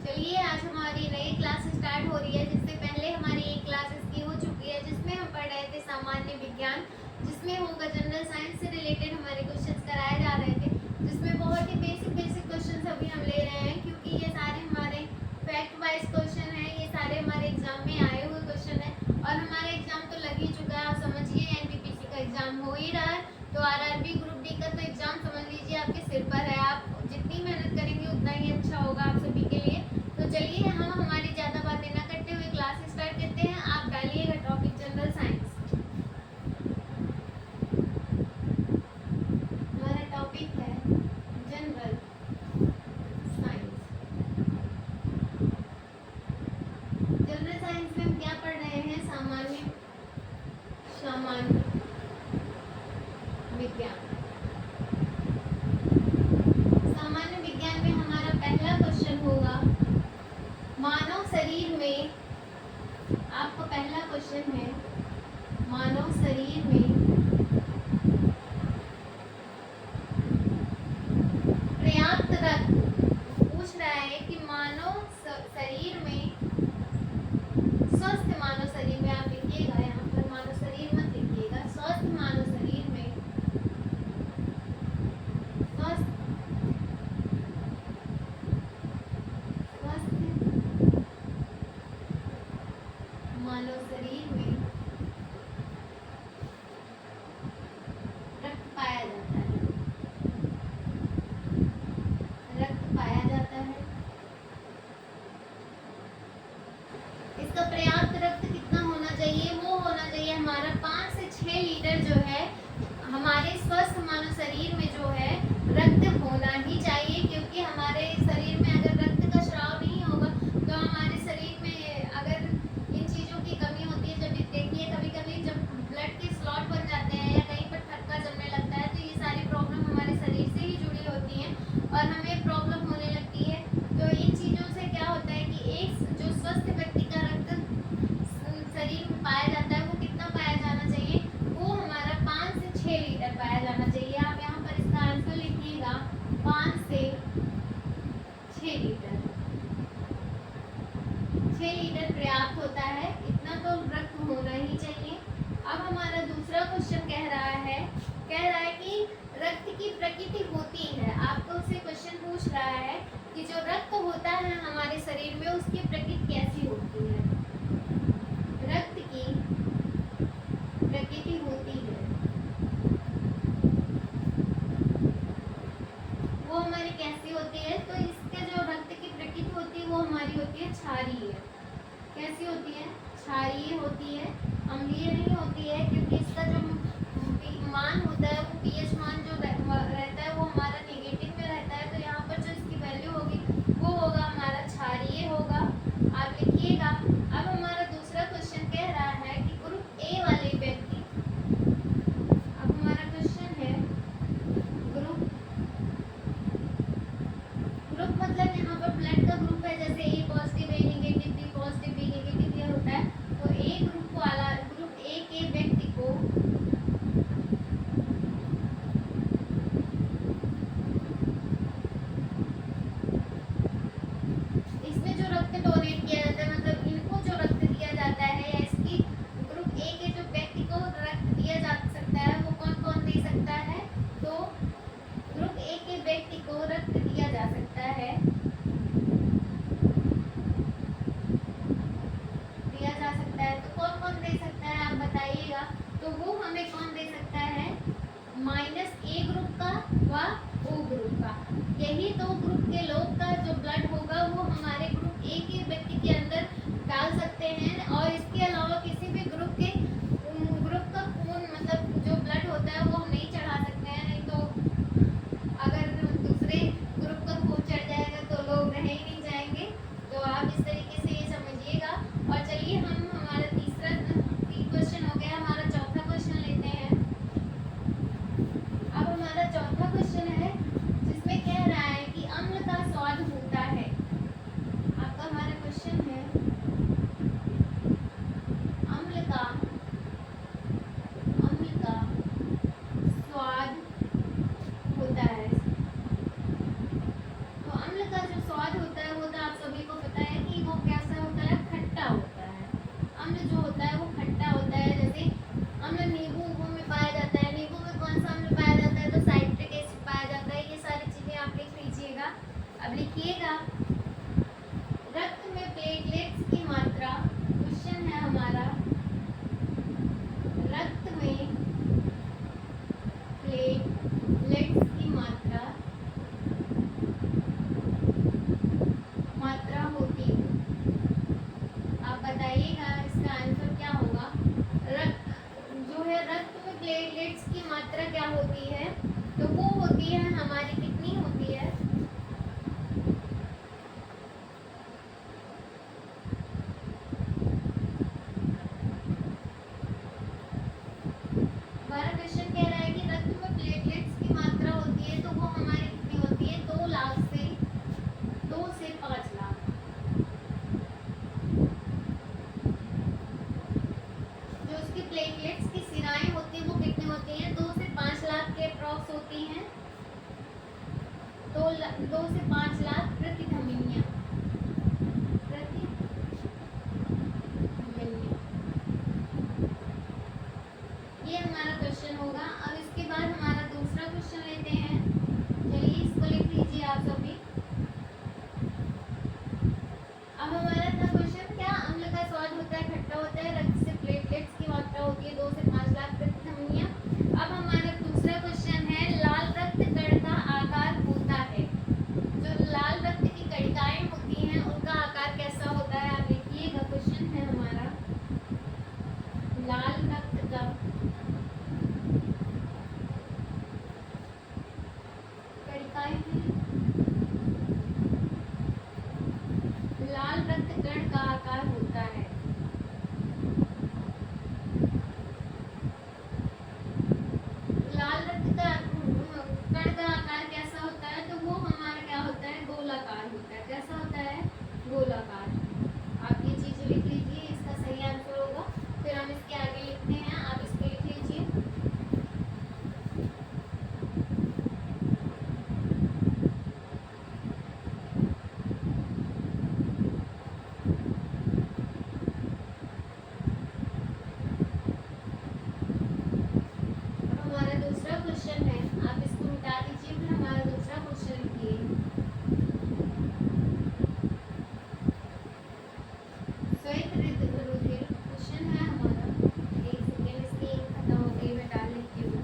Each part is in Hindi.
चलिए आज हमारी नई क्लास स्टार्ट हो रही है। जिससे पहले हमारी एक क्लास इसकी हो चुकी है जिसमें हम पढ़ रहे थे सामान्य विज्ञान, जिसमें होगा जनरल साइंस से रिलेटेड हमारे क्वेश्चंस कराए जा रहे थे, जिसमें बहुत ही बेसिक क्वेश्चंस अभी हम ले रहे हैं क्योंकि ये सारे हमारे फैक्ट वाइज क्वेश्चन हैं। ये सारे हमारे एग्जाम में आए हुए क्वेश्चन हैं और हमारा एग्जाम तो लग ही चुका है। आप समझिए एनटीपीसी का एग्जाम हो ही रहा है, तो आरआरबी ग्रुप डी का तो एग्जाम समझ लीजिए आपके सिर पर है। आप जितनी मेहनत करेंगे उतना ही अच्छा होगा आप सभी के लिए। तो चलिए हम हमारी ज़्यादा बातें ना करते हुए क्लास स्टार्ट करते हैं। आप डालिएगा टॉपिक जनरल साइंस। हमारा टॉपिक है जनरल साइंस। जनरल साइंस में हम क्या पढ़ रहे हैं? सामान्य विज्ञान। सामान्य विज्ञान में हमारा पहला क्वेश्चन होगा मानव शरीर में। आपका पहला क्वेश्चन है मानव शरीर में पर्याप्त रक्त। पूछ रहा है कि मानव शरीर में, स्वस्थ मानव शरीर में, आप लिखिएगा यहाँ पर मानव शरीर मत लिखिएगा, स्वस्थ मानव शरीर में, स्वस्थ मानव शरीर में रक्त पाया जाता है। रक्त पाया जाता है। इसका पर्याप्त रक्त कितना होना चाहिए? वो होना चाहिए हमारा 5 से 6 लीटर जो है हमारे स्वस्थ मानव शरीर में जो है रक्त होना ही चाहिए, क्योंकि हमारे शरीर में अगर रक्त का स्राव नहीं होगा तो हमारे शरीर में अगर इन चीज़ों की कमी होती है। जब देखिए कभी कभी जब ब्लड के स्लॉट बन जाते हैं या कहीं पर थक्का जमने लगता है तो ये सारी प्रॉब्लम हमारे शरीर से ही जुड़ी होती हैं और हमें प्रॉब्लम होने लगती है। तो इन चीज़ों से क्या होता है कि एक जो स्वस्थ व्यक्ति का रक्त शरीर में पाया जाता है वो कितना पाया जाना चाहिए? वो हमारा 5 से 6 लीटर पाया जाना चाहिए। आप यहाँ पर इसका आंसर लिखिएगा 5 से 6 लीटर। 6 लीटर पर्याप्त होता है, इतना तो रक्त होना ही चाहिए। अब हमारा दूसरा क्वेश्चन कह रहा है कि रक्त की प्रकृति होती है। आपको उससे क्वेश्चन पूछ रहा है कि जो रक्त होता है हमारे शरीर में उसकी प्रकृति कैसी होती है? रक्त की प्रकृति होती है वो हमारी कैसी होती है? तो इसके जो रक्त की प्रकृति होती है वो हमारी होती है क्षारीय। कैसी होती है? क्षारीय होती है, अम्लीय नहीं होती है, क्योंकि इसका जो मान होता है वो पीएच मान जो रहता है वो हमारा नेगेटिव में रहता है। तो यहाँ पर जो इसकी वैल्यू होगी वो होगा हमारा क्षारीय होगा। आप लिखिएगा। अब हमारा दूसरा क्वेश्चन कह रहा है कि ग्रुप ए वाले व्यक्ति, अब हमारा क्वेश्चन है ग्रुप मतलब यहाँ पर ब्लड का ग्रुप है, जैसे A positive, A negative, B positive, B negative ये होता है। तो ए ग्रुप वाला, ग्रुप ए के व्यक्ति को इसमें जो रक्त डोनेट किया जाता है, मतलब इनको जो रक्त दिया जाता है या इसकी ग्रुप ए के जो व्यक्ति को रक्त दिया जा सकता है वो कौन कौन दे सकता है? तो ग्रुप ए के व्यक्ति को रक्त दिया जा सकता है, तो कौन कौन दे सकता है आप बताइएगा। तो वो हमें कौन दे सकता है? -ए ग्रुप का व ओ ग्रुप का। यही दो ग्रुप के लोग का जो ब्लड होगा वो हमारे ग्रुप ए के व्यक्ति के अंदर डाल सकते हैं, और इसके अलावा किसी भी ग्रुप का खून, मतलब जो ब्लड होता है वो हम नहीं चढ़ा सकते हैं। नहीं तो अगर दूसरे ग्रुप का खून चढ़ जाएगा तो लोग रह ही नहीं जाएंगे। तो आप इस तरीके से ये समझिएगा। और चलिए हम हमारा तीसरा क्वेश्चन हो गया, हमारा चौथा क्वेश्चन लेते हैं। अब हमारा चौथा क्वेश्चन है जिसमें कह रहा है कि अम्ल का स्वाद होता है। आपका हमारा प्लेटलेट्स की मात्रा क्या होती है, तो वो होती है हमारी, कितनी होती है, हमारा क्वेश्चन कह रहा है कि रक्त में प्लेटलेट्स की मात्रा होती है, तो वो हमारी कितनी होती है, 2 लाख से 5 लाख। जो उसकी प्लेटलेट्स की सिराएं होती है वो कितनी होती हैं, 2 से 5 लाख के अप्रॉक्स होती हैं, 2 से 5 लाख प्रति धमनिया, प्रति धमनिया। ये हमारा क्वेश्चन होगा। अब इसके बाद हमारा दूसरा क्वेश्चन लेते हैं। चलिए इसको लिख लीजिए आप सभी। अब हमारा था क्वेश्चन, क्या अम्ल का स्वाद होता है, खट्टा होता है, रक्त से प्लेटलेट्स की मात्रा होती है 2 से 5 लाख प्रति धमनिया। अब हमारा दूसरा क्वेश्चन है, लाल रक्त कण का आकार होता है, जो लाल रक्त की कणिकाएं होती हैं उनका आकार कैसा होता है, आप देखिएगा। क्वेश्चन है हमारा, लाल रक्त का कणिकाएं हैं, लाल रक्त कण का आकार होता है, लाल रक्त का कण का आकार कैसा होता है, तो वो हमारा क्या होता है, गोलाकार होता है। कैसा होता है, गोलाकार। आप ये चीज लिख लीजिए, इसका सही आंसर होगा। फिर हम इसके आगे लिखते हैं, आप इसको लिख लीजिए। हमारा दूसरा क्वेश्चन है, आप इसको मिटा दीजिए, फिर हमारा दूसरा क्वेश्चन लिखिए। श्वेत रुधिर क्वेश्चन है हमारा। एक सेकेंड, इसकी इंक खत्म हो गई, मैं डाल लेती हूँ।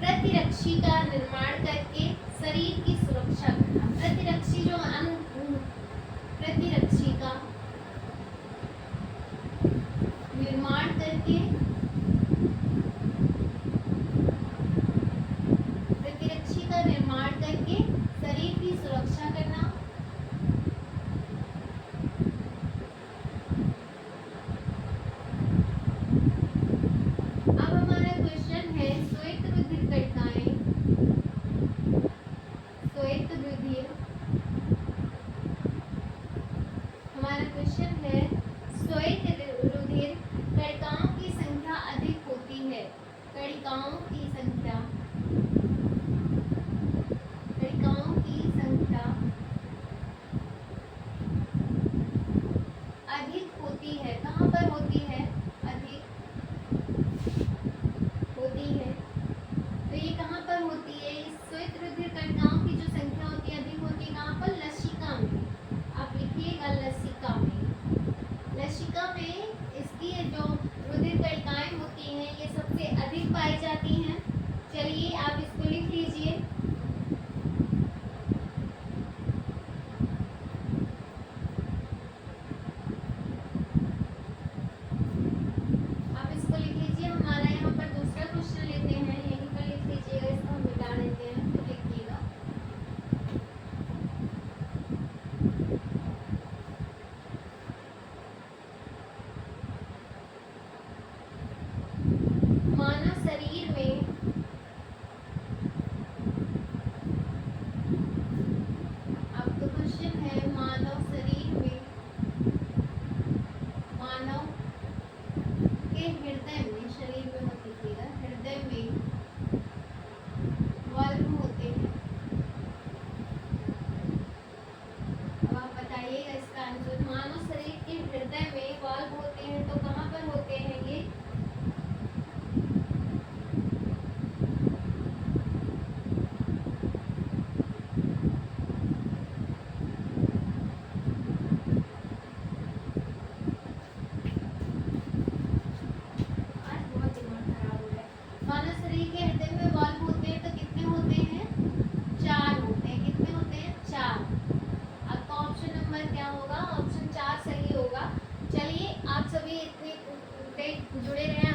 प्रतिरक्षी का निर्माण करके शरीर की सुरक्षा करना। प्रतिरक्षी जो प्रतिरक्षी का निर्माण करके शरीर की सुरक्षा करना। कणिकाओं की संख्या, कणिकाओं की संख्या अधिक होती है। कहाँ पर होती है? अधिक होती है। तो ये कहाँ पर होती है? इस श्वेत रुधिर कणिकाओं की जो संख्या होती है अधिक होती है कहाँ पर? लसिका में। आप लिखिएगा लसिका में। लसिका में इसकी जो रुधिर कणिकाएं होती हैं ये सबसे अधिक पाई जाती हैं। चलिए आप इसको लिख लीजिए। आप इसको लिख लीजिए। हमारा यहाँ पर दूसरा क्वेश्चन लेते हैं, यहीं पर लिख लीजिएगा, इसको हम मिटा देते हैं फिर लिखिएगा। मानव शरीर में आपका क्वेश्चन है मानव शरीर में, मानव के हृदय में, शरीर में मत लिखिएगा, हृदय में वाल्व होते हैं। अब आप बताइएगा इसका आंसर। मानव शरीर के हृदय में वाल्व होते हैं तो कहाँ पर होते हैं ये? आज बहुत दिमाग खराब हो रहा है। मानव शरीर के हृदय में वाल्व होते हैं तो कितने होते हैं? 4 होते हैं। कितने होते हैं? 4। आपका ऑप्शन नंबर क्या होगा? ऑप्शन 4 सही होगा। चलिए आप सभी इतने जुड़े रहे।